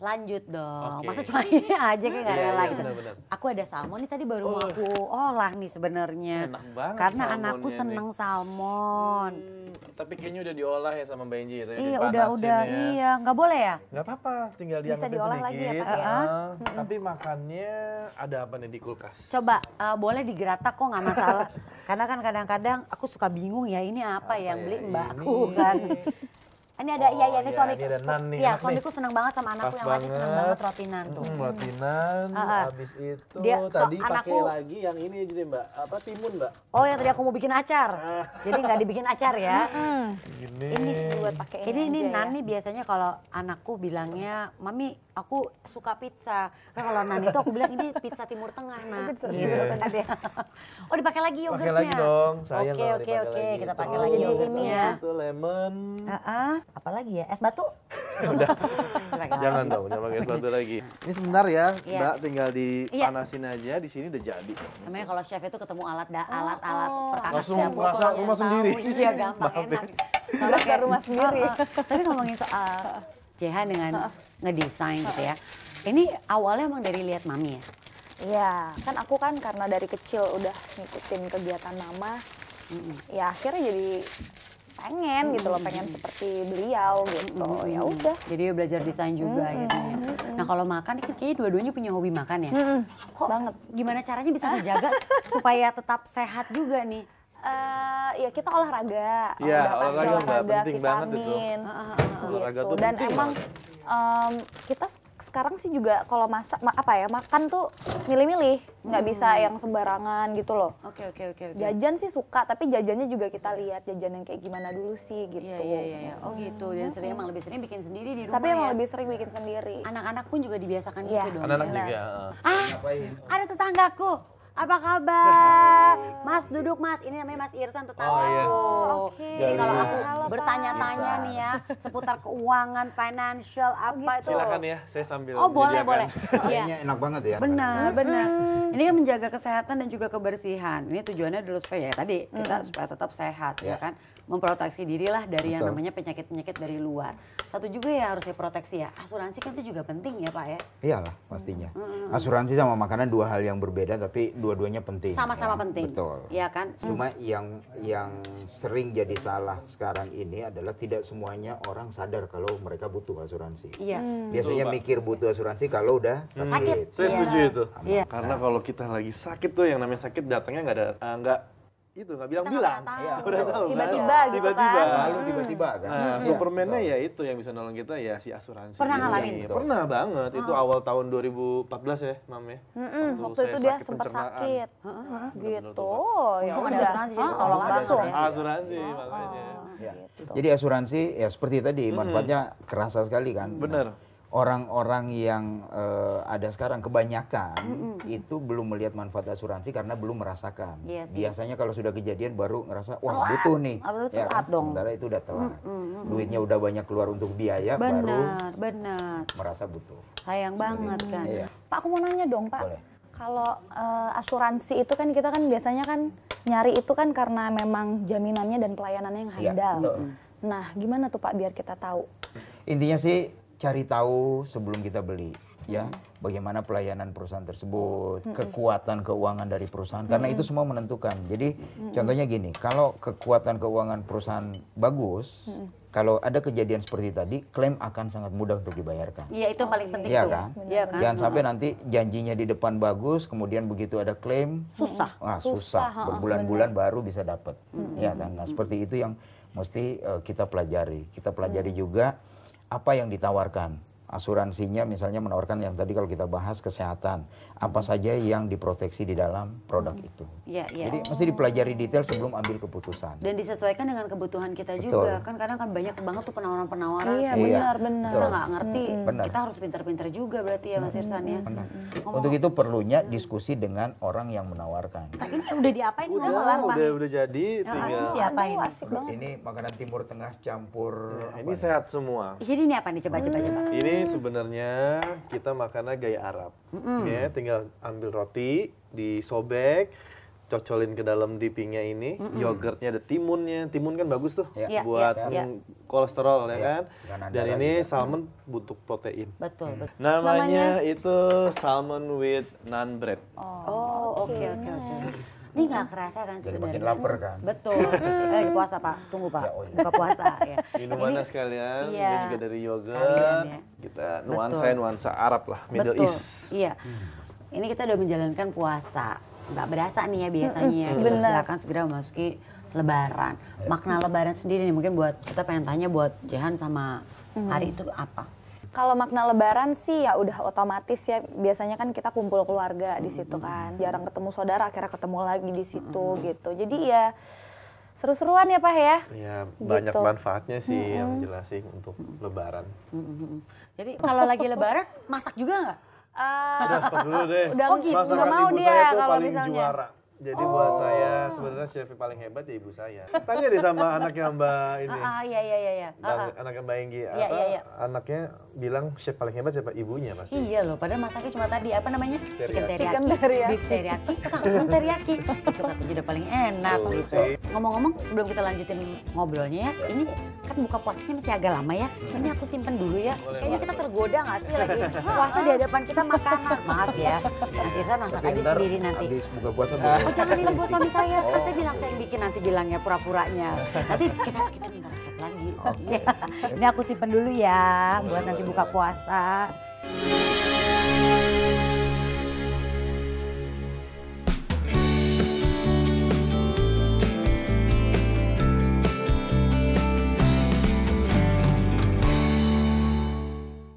Lanjut dong, Oke. masa cuma ini aja kayak nggak Iya, rela iya, gitu. benar-benar. Aku ada salmon nih tadi baru mau aku olah nih sebenarnya. Enak banget Karena anakku salmonnya seneng nih. salmon. Tapi kayaknya udah diolah ya sama Mbak Inji. Tadi Iya dipanasin udah ya. iya nggak boleh ya? Nggak apa-apa, tinggal Bisa diangetin diolah lagi ya, sedikit. Pak, ya? Tapi makannya ada apa nih di kulkas? Coba boleh digeratak kok nggak masalah. Karena kan kadang-kadang aku suka bingung ya ini apa yang ya beli ini? mbakku kan. Ini ada Oh, iya ini iya, suamiku. ini ada nan nih, Iya enak suamiku seneng banget sama anakku Pas yang lagi seneng banget. banget roti nan tuh. Rotinan, habis itu Dia, tadi pakai anakku- lagi yang ini jadi Mbak, apa timun Mbak? Oh yang tadi aku mau bikin acar. Jadi nggak dibikin acar ya. Gini. Ini Buat pakai ini aja nan ya. nih biasanya kalau anakku bilangnya, Mami aku suka pizza. Nah, kalau nan itu aku bilang ini pizza Timur Tengah nak. Gitu Iya. kan dia. Oh dipakai lagi yogurtnya. Pakai lagi dong, sayang Oke kalau oke dipakai oke lagi. kita pakai Terus lagi yogurtnya. Itu lemon. Apalagi ya es batu. Udah. Pakai Jangan lagi. dong, jangan pakai sepatu lagi. Ini sebentar ya, Iya. Mbak, tinggal dipanasin aja. Di sini udah jadi. Namanya kalau chef itu ketemu alat-alat perkakas Langsung ya, merasa langsung rumah tahu. sendiri. Iya gampang Maaf ya. enak. Sama kayak rumah sendiri. Tapi ngomongin soal Jehan dengan ngedesain gitu ya. Ini awalnya emang dari lihat mami ya? Iya, kan aku kan karena dari kecil udah ngikutin kegiatan mama, ya akhirnya jadi pengen gitu loh, pengen seperti beliau gitu. Ya udah. Jadi belajar desain juga gitu ya. Nah kalau makan ini kayaknya dua-duanya punya hobi makan ya? Kok Banget. gimana caranya bisa ngejaga supaya tetap sehat juga nih? Ya kita olahraga, Iya, udah pasti olahraga Mbak, penting banget itu. vitamin, Olahraga gitu. tuh Dan penting emang kita sekarang sih juga kalau masak makan tuh milih-milih, nggak bisa yang sembarangan gitu loh. Oke. Jajan sih suka, tapi jajannya juga kita lihat jajan yang kayak gimana dulu sih gitu. Iya. Oh gitu. Dan sering emang lebih sering bikin sendiri di rumah Tapi emang ya? lebih sering bikin sendiri. Anak-anak pun juga dibiasakan Iya. gitu dong. Anak-anak ya? juga. Ngapain? Ada tetanggaku. Apa kabar? Mas duduk mas, ini namanya Mas Irsan tetanggaku. Oh, iya. Oke. Jadi kalau aku Halo, Pak. bertanya-tanya nih ya seputar keuangan, financial apa itu. Silakan ya, saya sambil Oh boleh menyediakan. boleh. Iya. Kayaknya enak banget ya. Benar, benar. Ini kan menjaga kesehatan dan juga kebersihan. Ini tujuannya dulu supaya ya tadi kita supaya tetap sehat ya kan. Memproteksi dirilah dari yang Betul. namanya penyakit-penyakit dari luar. Satu juga ya harus diproteksi ya. Asuransi kan itu juga penting ya Pak ya. Iyalah pastinya. Asuransi sama makanan dua hal yang berbeda tapi dua-duanya penting. Sama-sama ya. penting. Betul. Iya kan? Cuma yang sering jadi salah sekarang ini adalah tidak semuanya orang sadar kalau mereka butuh asuransi. Iya. Biasanya Betul, Pak. mikir butuh asuransi kalau udah sakit. Sakit. Saya Iya. setuju itu. Iya. Karena kalau kita lagi sakit tuh yang namanya sakit datangnya nggak ada nggak bilang-bilang. nggak Iya, Udah tahu kan? Tiba-tiba gitu Tiba-tiba. kan. Lalu tiba-tiba kan. Nah, Iya, Superman-nya betul. ya itu yang bisa nolong kita ya si asuransi. Pernah ini. ngalamin? Pernah banget. Itu awal tahun 2014 ya, Mam ya. Waktu saya itu dia sakit sempat pencernaan. sakit. Bener Gitu. tuh, Ya Untung ada udah. asuransi, jadi tolong Ada langsung. asuransi. Asuransi makanya. Ya. Jadi asuransi ya seperti tadi manfaatnya kerasa sekali kan. Bener. Orang-orang yang ada sekarang kebanyakan itu belum melihat manfaat asuransi karena belum merasakan. Iya sih. Biasanya kalau sudah kejadian baru ngerasa wah butuh nih. Telat kan? dong. Sementara itu udah telat. Duitnya udah banyak keluar untuk biaya baru Benar. merasa butuh. Sayang banget kan. Iya. Pak, aku mau nanya dong, Pak. Boleh. Kalau asuransi itu kan kita kan biasanya kan nyari itu kan karena memang jaminannya dan pelayanannya yang Iya, handal. betul. Nah, gimana tuh Pak biar kita tahu? Intinya sih cari tahu sebelum kita beli ya bagaimana pelayanan perusahaan tersebut, kekuatan keuangan dari perusahaan karena itu semua menentukan. Jadi contohnya gini, kalau kekuatan keuangan perusahaan bagus, kalau ada kejadian seperti tadi, klaim akan sangat mudah untuk dibayarkan. Iya itu yang paling penting Iya tuh. kan? Iya kan? Jangan sampai nanti janjinya di depan bagus, kemudian begitu ada klaim Susah. susah. Berbulan-bulan baru bisa dapat. Ya kan? Nah, seperti itu yang mesti kita pelajari. Kita pelajari juga apa yang ditawarkan. Asuransinya misalnya menawarkan yang tadi kalau kita bahas kesehatan, apa saja yang diproteksi di dalam produk itu. Iya. Jadi mesti dipelajari detail sebelum ambil keputusan. Dan disesuaikan dengan kebutuhan kita Betul. juga. Kan kadang kan banyak banget tuh penawaran-penawaran. Iya, Iya, benar. Kita nggak ngerti. Benar. Kita harus pintar-pintar juga berarti ya Mas Irsan ya. Benar. Untuk itu perlunya diskusi dengan orang yang menawarkan. Nah, ini udah diapain? Udah kelar, Pak? Udah jadi tinggal. Diapain? Aduh, asik banget. Ini makanan Timur Tengah campur Ini sehat semua. Jadi ini apa nih? Coba. Ini sebenarnya kita makannya gaya Arab. Ya, tinggal ambil roti, disobek, cocolin ke dalam dippingnya ini, yogurtnya ada timunnya, timun kan bagus tuh Iya. buat Iya. kolesterol ya kan. Tekanan Dan darah ini juga. salmon butuh protein. Betul, betul. Namanya itu salmon with naan bread. Oh, oke. Ini nggak kerasa kan Jadi sebenarnya. makin lapar kan. Betul. Lagi puasa Pak, tunggu Pak. Ya, oh iya. Buka puasa ya. Minumannya sekalian, iya, ini juga dari yogurt. sekalian ya. Kita Betul. nuansa Arab lah, Middle Betul. East. Iya. Ini kita udah menjalankan puasa. Nggak berasa nih ya biasanya ya. Kita Benar. silakan segera memasuki Lebaran. Makna Lebaran sendiri nih mungkin buat kita pengen tanya buat Jehan sama Ari itu apa? Kalau makna lebaran sih ya udah otomatis ya, biasanya kan kita kumpul keluarga di situ kan. Jarang ketemu saudara, akhirnya ketemu lagi di situ gitu. Jadi ya seru-seruan ya Pak ya. Ya, banyak Gitu. manfaatnya sih yang jelas sih untuk Lebaran. Jadi kalau lagi Lebaran masak juga nggak? Udah stop dulu deh. Udah Oh gitu, Masakan nggak mau ibu dia saya tuh kalau paling misalnya. juara. Jadi buat saya sebenarnya chef yang paling hebat ya ibu saya. Tanya deh sama anaknya Mbak ini. Iya. Anaknya Mbak Enggi. Iya, iya. Anaknya bilang chef paling hebat siapa? Ibunya pasti. Iya loh, padahal masaknya cuma tadi apa namanya? Chicken teriyaki, Chicken teriyaki. beef teriyaki, kangkung teriyaki. Itu katanya udah paling enak Tuh, gitu. sih. Ngomong-ngomong, sebelum kita lanjutin ngobrolnya ya, ini kan buka puasanya masih agak lama ya. Ini aku simpen dulu ya. Kayaknya kita tergoda nggak sih lagi puasa di hadapan kita makanan. Maaf ya, Mas Irsan masak Tapi aja ntar sendiri nanti. habis buka puasa boleh. Oh jangan ini buat suami saya, kan saya bilang saya yang bikin nanti bilangnya pura-puranya. Nanti kita minta resep lagi. Ini aku simpen dulu ya buat nanti buka puasa.